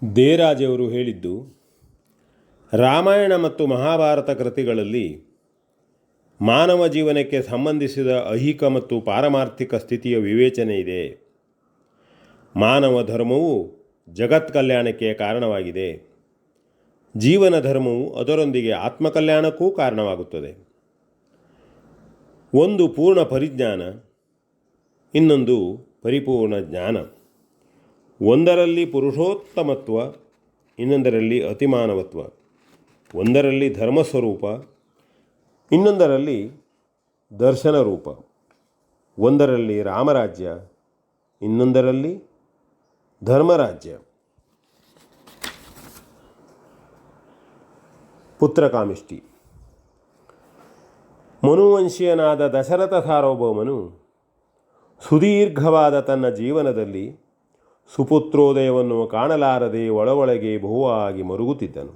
ದೇರಾಜವರು ಹೇಳಿದ್ದು, ರಾಮಾಯಣ ಮತ್ತು ಮಹಾಭಾರತ ಕೃತಿಗಳಲ್ಲಿ ಮಾನವ ಜೀವನಕ್ಕೆ ಸಂಬಂಧಿಸಿದ ಐಹಿಕ ಮತ್ತು ಪಾರಮಾರ್ಥಿಕ ಸ್ಥಿತಿಯ ವಿವೇಚನೆ ಇದೆ. ಮಾನವ ಧರ್ಮವು ಜಗತ್ ಕಲ್ಯಾಣಕ್ಕೆ ಕಾರಣವಾಗಿದೆ. ಜೀವನ ಧರ್ಮವು ಅದರೊಂದಿಗೆ ಆತ್ಮಕಲ್ಯಾಣಕ್ಕೂ ಕಾರಣವಾಗುತ್ತದೆ. ಒಂದು ಪೂರ್ಣ ಪರಿಜ್ಞಾನ, ಇನ್ನೊಂದು ಪರಿಪೂರ್ಣ ಜ್ಞಾನ. ಒಂದರಲ್ಲಿ ಪುರುಷೋತ್ತಮತ್ವ, ಇನ್ನೊಂದರಲ್ಲಿ ಅತಿಮಾನವತ್ವ. ಒಂದರಲ್ಲಿ ಧರ್ಮಸ್ವರೂಪ, ಇನ್ನೊಂದರಲ್ಲಿ ದರ್ಶನ ರೂಪ. ಒಂದರಲ್ಲಿ ರಾಮರಾಜ್ಯ, ಇನ್ನೊಂದರಲ್ಲಿ ಧರ್ಮರಾಜ್ಯ. ಪುತ್ರಕಾಮಿಷ್ಟಿ. ಮನುವಂಶೀಯನಾದ ದಶರಥ ಸಾರ್ವಭೌಮನು ಸುದೀರ್ಘವಾದ ತನ್ನ ಜೀವನದಲ್ಲಿ ಸುಪುತ್ರೋದಯವನ್ನು ಕಾಣಲಾರದೆ ಒಳಗೆ ಬಹುವಾಗಿ ಮರುಗುತ್ತಿದ್ದನು.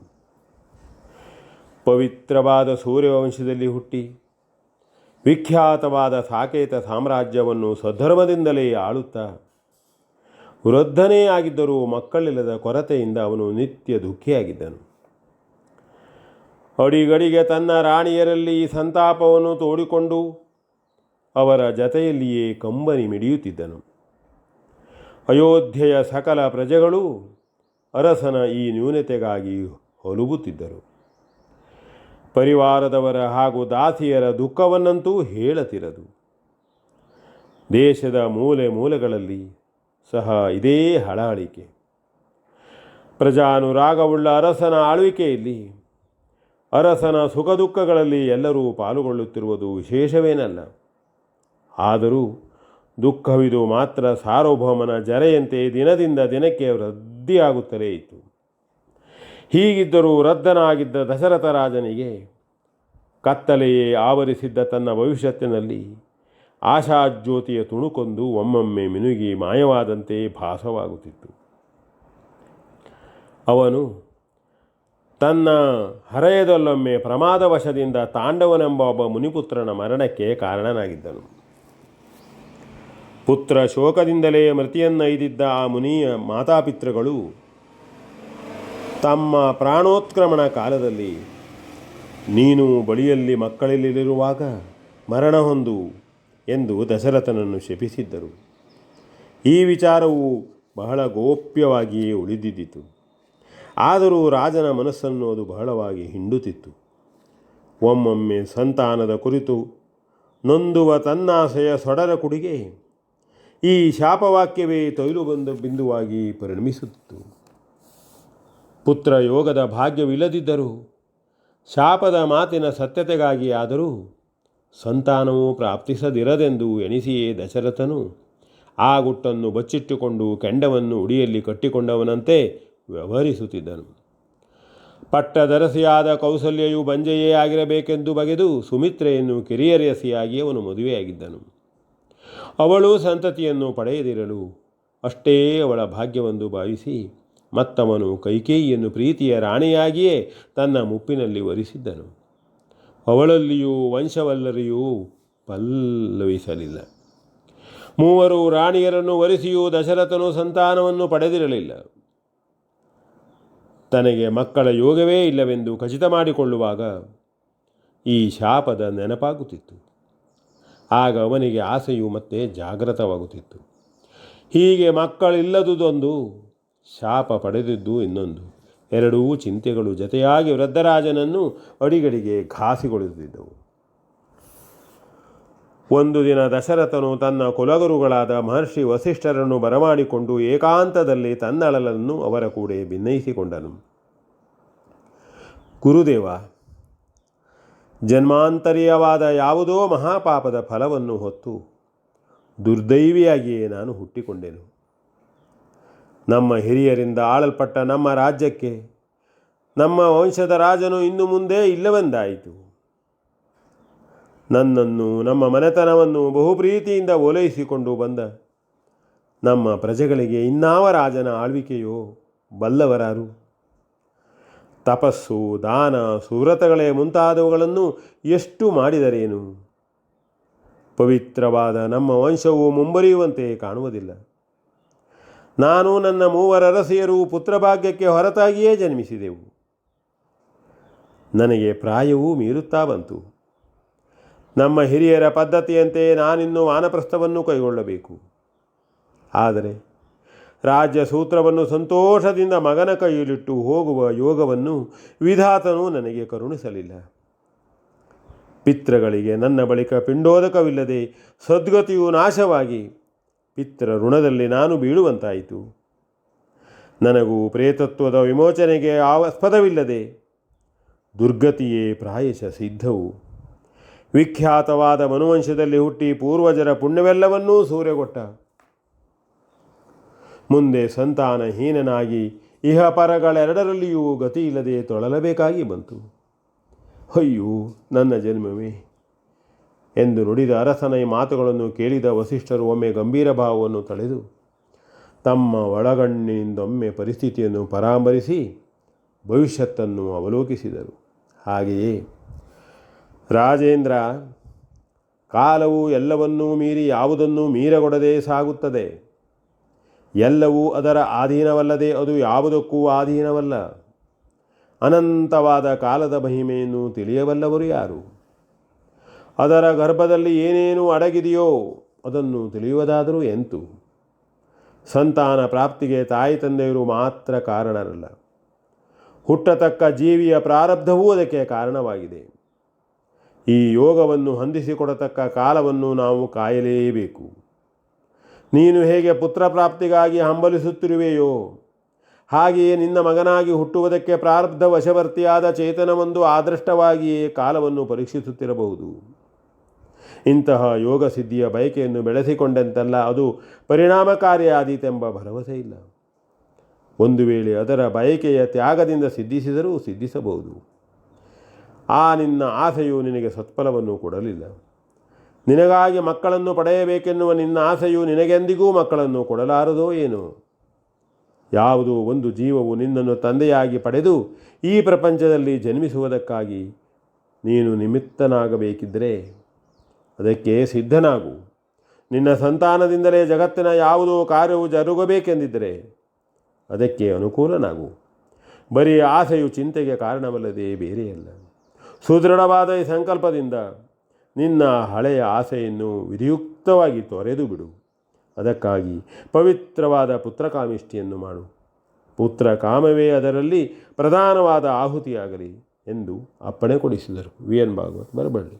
ಪವಿತ್ರವಾದ ಸೂರ್ಯವಂಶದಲ್ಲಿ ಹುಟ್ಟಿ ವಿಖ್ಯಾತವಾದ ಸಾಕೇತ ಸಾಮ್ರಾಜ್ಯವನ್ನು ಸದ್ಧರ್ಮದಿಂದಲೇ ಆಳುತ್ತಾ ವೃದ್ಧನೇ ಆಗಿದ್ದರೂ ಮಕ್ಕಳಿಲ್ಲದ ಕೊರತೆಯಿಂದ ಅವನು ನಿತ್ಯ ದುಃಖಿಯಾಗಿದ್ದನು. ಅಡಿಗಡಿಗೆ ತನ್ನ ರಾಣಿಯರಲ್ಲಿ ಸಂತಾಪವನ್ನು ತೋಡಿಕೊಂಡು ಅವರ ಜತೆಯಲ್ಲಿಯೇ ಕಂಬನಿ ಮಿಡಿಯುತ್ತಿದ್ದನು. ಅಯೋಧ್ಯೆಯ ಸಕಲ ಪ್ರಜೆಗಳು ಅರಸನ ಈ ನ್ಯೂನತೆಗಾಗಿ ಹೊಲುಬುತ್ತಿದ್ದರು. ಪರಿವಾರದವರ ಹಾಗೂ ದಾಸಿಯರ ದುಃಖವನ್ನಂತೂ ಹೇಳತಿರದು. ದೇಶದ ಮೂಲೆ ಮೂಲೆಗಳಲ್ಲಿ ಸಹ ಇದೇ ಹಳಹಳಿಕೆ. ಪ್ರಜಾನುರಾಗವುಳ್ಳ ಅರಸನ ಆಳ್ವಿಕೆಯಲ್ಲಿ ಅರಸನ ಸುಖ ದುಃಖಗಳಲ್ಲಿ ಎಲ್ಲರೂ ಪಾಲುಗೊಳ್ಳುತ್ತಿರುವುದು ವಿಶೇಷವೇನಲ್ಲ. ಆದರೂ ದುಃಖವಿದು ಮಾತ್ರ ಸಾರ್ವಭೌಮನ ಜರೆಯಂತೆ ದಿನದಿಂದ ದಿನಕ್ಕೆ ವೃದ್ಧಿಯಾಗುತ್ತಲೇ ಇತ್ತು. ಹೀಗಿದ್ದರೂ ವೃದ್ಧನಾಗಿದ್ದ ದಶರಥ ರಾಜನಿಗೆ ಕತ್ತಲೆಯೇ ಆವರಿಸಿದ್ದ ತನ್ನ ಭವಿಷ್ಯತ್ತಿನಲ್ಲಿ ಆಶಾಜ್ಯೋತಿಯ ತುಣುಕೊಂದು ಒಮ್ಮೊಮ್ಮೆ ಮಿನುಗಿ ಮಾಯವಾದಂತೆ ಭಾಸವಾಗುತ್ತಿತ್ತು. ಅವನು ತನ್ನ ಹರೆಯದಲ್ಲೊಮ್ಮೆ ಪ್ರಮಾದವಶದಿಂದ ತಾಂಡವನೆಂಬ ಒಬ್ಬ ಮುನಿಪುತ್ರನ ಮರಣಕ್ಕೆ ಕಾರಣನಾಗಿದ್ದನು. ಪುತ್ರ ಶೋಕದಿಂದಲೇ ಮೃತಿಯನ್ನೈದಿದ್ದ ಆ ಮುನಿಯ ಮಾತಾಪಿತೃಗಳು ತಮ್ಮ ಪ್ರಾಣೋತ್ಕ್ರಮಣ ಕಾಲದಲ್ಲಿ, ನೀನು ಬಳಿಯಲ್ಲಿ ಮಕ್ಕಳಲ್ಲಿರುವಾಗ ಮರಣ ಹೊಂದು ಎಂದು ದಶರಥನನ್ನು ಶಪಿಸಿದ್ದರು. ಈ ವಿಚಾರವು ಬಹಳ ಗೋಪ್ಯವಾಗಿಯೇ ಉಳಿದಿದ್ದಿತು. ಆದರೂ ರಾಜನ ಮನಸ್ಸನ್ನು ಅದು ಬಹಳವಾಗಿ ಹಿಂಡುತ್ತಿತ್ತು. ಒಮ್ಮೊಮ್ಮೆ ಸಂತಾನದ ಕುರಿತು ನೊಂದುವ ತನ್ನಾಸೆಯ ಸೊಡರ ಕುಡಿಗೆ ಈ ಶಾಪವಾಕ್ಯವೇ ತೈಲು ಬಿಂದುವಾಗಿ ಪರಿಣಮಿಸುತ್ತಿತ್ತು. ಪುತ್ರ ಯೋಗದ ಭಾಗ್ಯವಿಲ್ಲದಿದ್ದರೂ ಶಾಪದ ಮಾತಿನ ಸತ್ಯತೆಗಾಗಿ ಆದರೂ ಸಂತಾನವು ಪ್ರಾಪ್ತಿಸದಿರದೆಂದು ಎಣಿಸಿಯೇ ದಶರಥನು ಆ ಗುಟ್ಟನ್ನು ಬಚ್ಚಿಟ್ಟುಕೊಂಡು ಕೆಂಡವನ್ನು ಉಡಿಯಲ್ಲಿ ಕಟ್ಟಿಕೊಂಡವನಂತೆ ವ್ಯವಹರಿಸುತ್ತಿದ್ದನು. ಪಟ್ಟದರಸಿಯಾದ ಕೌಸಲ್ಯೆಯು ಬಂಜೆಯೇ ಆಗಿರಬೇಕೆಂದು ಬಗೆದು ಸುಮಿತ್ರೆಯನ್ನು ಕಿರಿಯರಸಿಯಾಗಿ ಅವನು ಮದುವೆಯಾಗಿದ್ದನು. ಅವಳು ಸಂತತಿಯನ್ನು ಪಡೆಯದಿರಲು ಅಷ್ಟೇ ಅವಳ ಭಾಗ್ಯವೆಂದು ಭಾವಿಸಿ ಮತ್ತವನು ಕೈಕೇಯಿಯನ್ನು ಪ್ರೀತಿಯ ರಾಣಿಯಾಗಿಯೇ ತನ್ನ ಮುಪ್ಪಿನಲ್ಲಿ ವರಿಸಿದ್ದನು. ಅವಳಲ್ಲಿಯೂ ವಂಶವಲ್ಲರಿಯೂ ಪಲ್ಲವಿಸಲಿಲ್ಲ. ಮೂವರು ರಾಣಿಯರನ್ನು ವರಿಸಿಯೂ ದಶರಥನು ಸಂತಾನವನ್ನು ಪಡೆದಿರಲಿಲ್ಲ. ತನಗೆ ಮಕ್ಕಳ ಯೋಗವೇ ಇಲ್ಲವೆಂದು ಖಚಿತ ಮಾಡಿಕೊಳ್ಳುವಾಗ ಈ ಶಾಪದ ನೆನಪಾಗುತ್ತಿತ್ತು. ಆಗ ಅವನಿಗೆ ಆಸೆಯು ಮತ್ತೆ ಜಾಗೃತವಾಗುತ್ತಿತ್ತು. ಹೀಗೆ ಮಕ್ಕಳಿಲ್ಲದುದೊಂದು, ಶಾಪ ಪಡೆದಿದ್ದು ಇನ್ನೊಂದು, ಎರಡೂ ಚಿಂತೆಗಳು ಜತೆಯಾಗಿ ವೃದ್ಧರಾಜನನ್ನು ಅಡಿಗಡಿಗೆ ಘಾಸಿಗೊಳಿಸುತ್ತಿದ್ದವು. ಒಂದು ದಿನ ದಶರಥನು ತನ್ನ ಕುಲಗುರುಗಳಾದ ಮಹರ್ಷಿ ವಸಿಷ್ಠರನ್ನು ಬರಮಾಡಿಕೊಂಡು ಏಕಾಂತದಲ್ಲಿ ತನ್ನಳಲನ್ನು ಅವರ ಕೂಡ ಭಿನ್ನಯಿಸಿಕೊಂಡನು. ಗುರುದೇವ, ಜನ್ಮಾಂತರೀಯವಾದ ಯಾವುದೋ ಮಹಾಪಾಪದ ಫಲವನ್ನು ಹೊತ್ತು ದುರ್ದೈವಿಯಾಗಿಯೇ ನಾನು ಹುಟ್ಟಿಕೊಂಡೆನು. ನಮ್ಮ ಹಿರಿಯರಿಂದ ಆಳಲ್ಪಟ್ಟ ನಮ್ಮ ರಾಜ್ಯಕ್ಕೆ ನಮ್ಮ ವಂಶದ ರಾಜನು ಇನ್ನು ಮುಂದೆ ಇಲ್ಲವೆಂದಾಯಿತು. ನನ್ನನ್ನು, ನಮ್ಮ ಮನೆತನವನ್ನು ಬಹುಪ್ರೀತಿಯಿಂದ ಓಲೈಸಿಕೊಂಡು ಬಂದ ನಮ್ಮ ಪ್ರಜೆಗಳಿಗೆ ಇನ್ನಾವ ರಾಜನ ಆಳ್ವಿಕೆಯೋ ಬಲ್ಲವರಾರು? ತಪಸ್ಸು, ದಾನ, ಸುವ್ರತಗಳೇ ಮುಂತಾದವುಗಳನ್ನು ಎಷ್ಟು ಮಾಡಿದರೇನು? ಪವಿತ್ರವಾದ ನಮ್ಮ ವಂಶವು ಮುಂಬರಿಯುವಂತೆ ಕಾಣುವುದಿಲ್ಲ. ನಾನು ನನ್ನ ಮೂವರ ಅರಸಿಯರು ಪುತ್ರಭಾಗ್ಯಕ್ಕೆ ಹೊರತಾಗಿಯೇ ಜನ್ಮಿಸಿದೆವು. ನನಗೆ ಪ್ರಾಯವೂ ಮೀರುತ್ತಾ ಬಂತು. ನಮ್ಮ ಹಿರಿಯರ ಪದ್ಧತಿಯಂತೆ ನಾನಿನ್ನು ವಾನಪ್ರಸ್ಥವನ್ನು ಕೈಗೊಳ್ಳಬೇಕು. ಆದರೆ ರಾಜ್ಯ ಸೂತ್ರವನ್ನು ಸಂತೋಷದಿಂದ ಮಗನ ಕೈಯಲ್ಲಿಟ್ಟು ಹೋಗುವ ಯೋಗವನ್ನು ವಿಧಾತನು ನನಗೆ ಕರುಣಿಸಲಿಲ್ಲ. ಪಿತೃಗಳಿಗೆ ನನ್ನ ಬಳಿಕ ಪಿಂಡೋದಕವಿಲ್ಲದೆ ಸದ್ಗತಿಯು ನಾಶವಾಗಿ ಪಿತೃ ಋಣದಲ್ಲಿ ನಾನು ಬೀಳುವಂತಾಯಿತು. ನನಗೂ ಪ್ರೇತತ್ವದ ವಿಮೋಚನೆಗೆ ಆಸ್ಪದವಿಲ್ಲದೆ ದುರ್ಗತಿಯೇ ಪ್ರಾಯಶಃ ಸಿದ್ಧವು. ವಿಖ್ಯಾತವಾದ ಮನುವಂಶದಲ್ಲಿ ಹುಟ್ಟಿ ಪೂರ್ವಜರ ಪುಣ್ಯವೆಲ್ಲವನ್ನೂ ಸೂರೆಗೊಟ್ಟ ಮುಂದೆ ಸಂತಾನಹೀನನಾಗಿ ಇಹಪರಗಳೆರಡರಲ್ಲಿಯೂ ಗತಿಯಿಲ್ಲದೆ ತೊಳಲಬೇಕಾಗಿ ಬಂತು. ಅಯ್ಯೋ ನನ್ನ ಜನ್ಮವೇ ಎಂದು ನುಡಿದ ಅರಸನ ಈ ಮಾತುಗಳನ್ನು ಕೇಳಿದ ವಸಿಷ್ಠರು ಒಮ್ಮೆ ಗಂಭೀರ ಭಾವವನ್ನು ತಳೆದು ತಮ್ಮ ಒಳಗಣ್ಣಿನಿಂದೊಮ್ಮೆ ಪರಿಸ್ಥಿತಿಯನ್ನು ಪರಾಮರಿಸಿ ಭವಿಷ್ಯತ್ತನ್ನು ಅವಲೋಕಿಸಿದರು. ಹಾಗೆಯೇ ರಾಜೇಂದ್ರ, ಕಾಲವು ಎಲ್ಲವನ್ನೂ ಮೀರಿ ಯಾವುದನ್ನೂ ಮೀರಗೊಡದೆ ಸಾಗುತ್ತದೆ. ಎಲ್ಲವೂ ಅದರ ಅಧೀನವಲ್ಲದೆ ಅದು ಯಾವುದಕ್ಕೂ ಅಧೀನವಲ್ಲ. ಅನಂತವಾದ ಕಾಲದ ಮಹಿಮೆಯನ್ನು ತಿಳಿಯಬಲ್ಲವರು ಯಾರು? ಅದರ ಗರ್ಭದಲ್ಲಿ ಏನೇನು ಅಡಗಿದೆಯೋ ಅದನ್ನು ತಿಳಿಯುವುದಾದರೂ ಎಂತು? ಸಂತಾನ ಪ್ರಾಪ್ತಿಗೆ ತಾಯಿ ತಂದೆಯರು ಮಾತ್ರ ಕಾರಣರಲ್ಲ, ಹುಟ್ಟತಕ್ಕ ಜೀವಿಯ ಪ್ರಾರಬ್ಧವೂ ಅದಕ್ಕೆ ಕಾರಣವಾಗಿದೆ. ಈ ಯೋಗವನ್ನು ಹೊಂದಿಸಿಕೊಡತಕ್ಕ ಕಾಲವನ್ನು ನಾವು ಕಾಯಲೇಬೇಕು. ನೀನು ಹೇಗೆ ಪುತ್ರ ಪ್ರಾಪ್ತಿಗಾಗಿ ಹಂಬಲಿಸುತ್ತಿರುವೆಯೋ ಹಾಗೆಯೇ ನಿನ್ನ ಮಗನಾಗಿ ಹುಟ್ಟುವುದಕ್ಕೆ ಪ್ರಾರಬ್ಧ ವಶವರ್ತಿಯಾದ ಚೇತನವೊಂದು ಆದೃಷ್ಟವಾಗಿಯೇ ಕಾಲವನ್ನು ಪರೀಕ್ಷಿಸುತ್ತಿರಬಹುದು. ಇಂತಹ ಯೋಗ ಸಿದ್ಧಿಯ ಬಯಕೆಯನ್ನು ಬೆಳೆಸಿಕೊಂಡಂತೆಲ್ಲ ಅದು ಪರಿಣಾಮಕಾರಿಯಾದೀತೆಂಬ ಭರವಸೆ ಇಲ್ಲ. ಒಂದು ವೇಳೆ ಅದರ ಬಯಕೆಯ ತ್ಯಾಗದಿಂದ ಸಿದ್ಧಿಸಿದರೂ ಸಿದ್ಧಿಸಬಹುದು. ಆ ನಿನ್ನ ಆಸೆಯು ನಿನಗೆ ಸತ್ಫಲವನ್ನು ಕೊಡಲಿಲ್ಲ. ನಿನಗಾಗಿ ಮಕ್ಕಳನ್ನು ಪಡೆಯಬೇಕೆನ್ನುವ ನಿನ್ನ ಆಸೆಯು ನಿನಗೆಂದಿಗೂ ಮಕ್ಕಳನ್ನು ಕೊಡಲಾರದೋ ಏನು? ಯಾವುದೋ ಒಂದು ಜೀವವು ನಿನ್ನನ್ನು ತಂದೆಯಾಗಿ ಪಡೆದು ಈ ಪ್ರಪಂಚದಲ್ಲಿ ಜನ್ಮಿಸುವುದಕ್ಕಾಗಿ ನೀನು ನಿಮಿತ್ತನಾಗಬೇಕಿದ್ದರೆ ಅದಕ್ಕೆ ಸಿದ್ಧನಾಗು. ನಿನ್ನ ಸಂತಾನದಿಂದಲೇ ಜಗತ್ತಿನ ಯಾವುದೋ ಕಾರ್ಯವು ಜರುಗಬೇಕೆಂದಿದ್ದರೆ ಅದಕ್ಕೆ ಅನುಕೂಲನಾಗು. ಬರೀ ಆಸೆಯು ಚಿಂತೆಗೆ ಕಾರಣವಲ್ಲದೆ ಬೇರೆಯಲ್ಲ. ಸುದೃಢವಾದ ಈ ಸಂಕಲ್ಪದಿಂದ ನಿನ್ನ ಹಳೆಯ ಆಸೆಯನ್ನು ವಿಧಿಯುಕ್ತವಾಗಿ ತೊರೆದು ಬಿಡು. ಅದಕ್ಕಾಗಿ ಪವಿತ್ರವಾದ ಪುತ್ರಕಾಮಿಷ್ಟಿಯನ್ನು ಮಾಡು. ಪುತ್ರ ಕಾಮವೇ ಅದರಲ್ಲಿ ಪ್ರಧಾನವಾದ ಆಹುತಿಯಾಗಲಿ ಎಂದು ಅಪ್ಪಣೆ ಕೊಡಿಸಿದರು. V N Bhagwat, Baraballi.